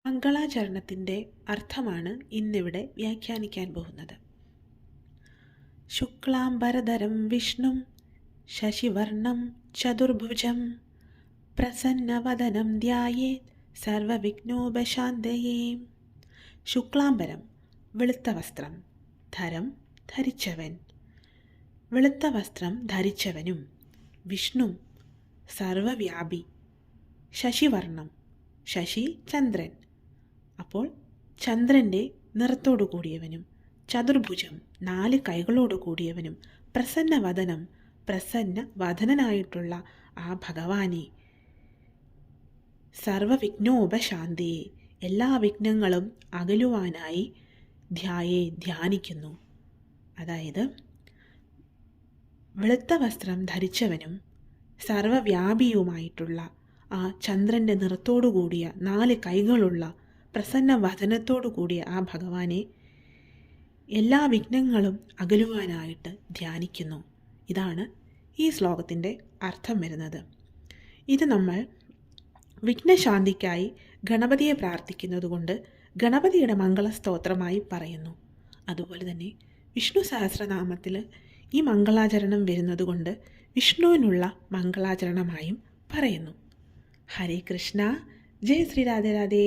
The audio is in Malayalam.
മംഗളാചരണത്തിൻ്റെ അർത്ഥമാണ് ഇന്നിവിടെ വ്യാഖ്യാനിക്കാൻ പോകുന്നത്. ശുക്ലാംബരധരം വിഷ്ണും ശശിവർണം ചതുർഭുജം പ്രസന്നവദനം ധ്യായേത് സർവവിഘ്നോപശാന്തയേ. ശുക്ലാംബരം വെളുത്ത വസ്ത്രം, ധരം ധരിച്ചവൻ, വെളുത്ത വസ്ത്രം ധരിച്ചവനും, വിഷ്ണു സർവവ്യാപി, ശശിവർണം ശശി ചന്ദ്രൻ, അപ്പോൾ ചന്ദ്രൻ്റെ നിറത്തോടു കൂടിയവനും, ചതുർഭുജം 4 കൈകളോടു കൂടിയവനും, പ്രസന്നവദനം പ്രസന്ന വദനനായിട്ടുള്ള ആ ഭഗവാനെ, സർവവിഘ്നോപശാന്തിയെ എല്ലാ വിഘ്നങ്ങളും അകലുവാനായി ധ്യാനിക്കുന്നു. അതായത് വെളുത്ത വസ്ത്രം ധരിച്ചവനും സർവവ്യാപിയുമായിട്ടുള്ള ആ ചന്ദ്രൻ്റെ നിറത്തോടു കൂടിയ 4 കൈകളുള്ള പ്രസന്ന വദനത്തോടു കൂടിയ ആ ഭഗവാനെ എല്ലാ വിഘ്നങ്ങളും അകലുവാനായിട്ട് ധ്യാനിക്കുന്നു. ഇതാണ് ഈ ശ്ലോകത്തിൻ്റെ അർത്ഥം വരുന്നത്. ഇത് നമ്മൾ വിഘ്നശാന്തിക്കായി ഗണപതിയെ പ്രാർത്ഥിക്കുന്നതുകൊണ്ട് ഗണപതിയുടെ മംഗളസ്തോത്രമായി പറയുന്നു. അതുപോലെ തന്നെ വിഷ്ണു സഹസ്രനാമത്തിൽ ഈ മംഗളാചരണം വരുന്നതുകൊണ്ട് വിഷ്ണുവിനുള്ള മംഗളാചരണമായും പറയുന്നു. ഹരേ കൃഷ്ണ, ജയ ശ്രീ രാധേ രാധേ.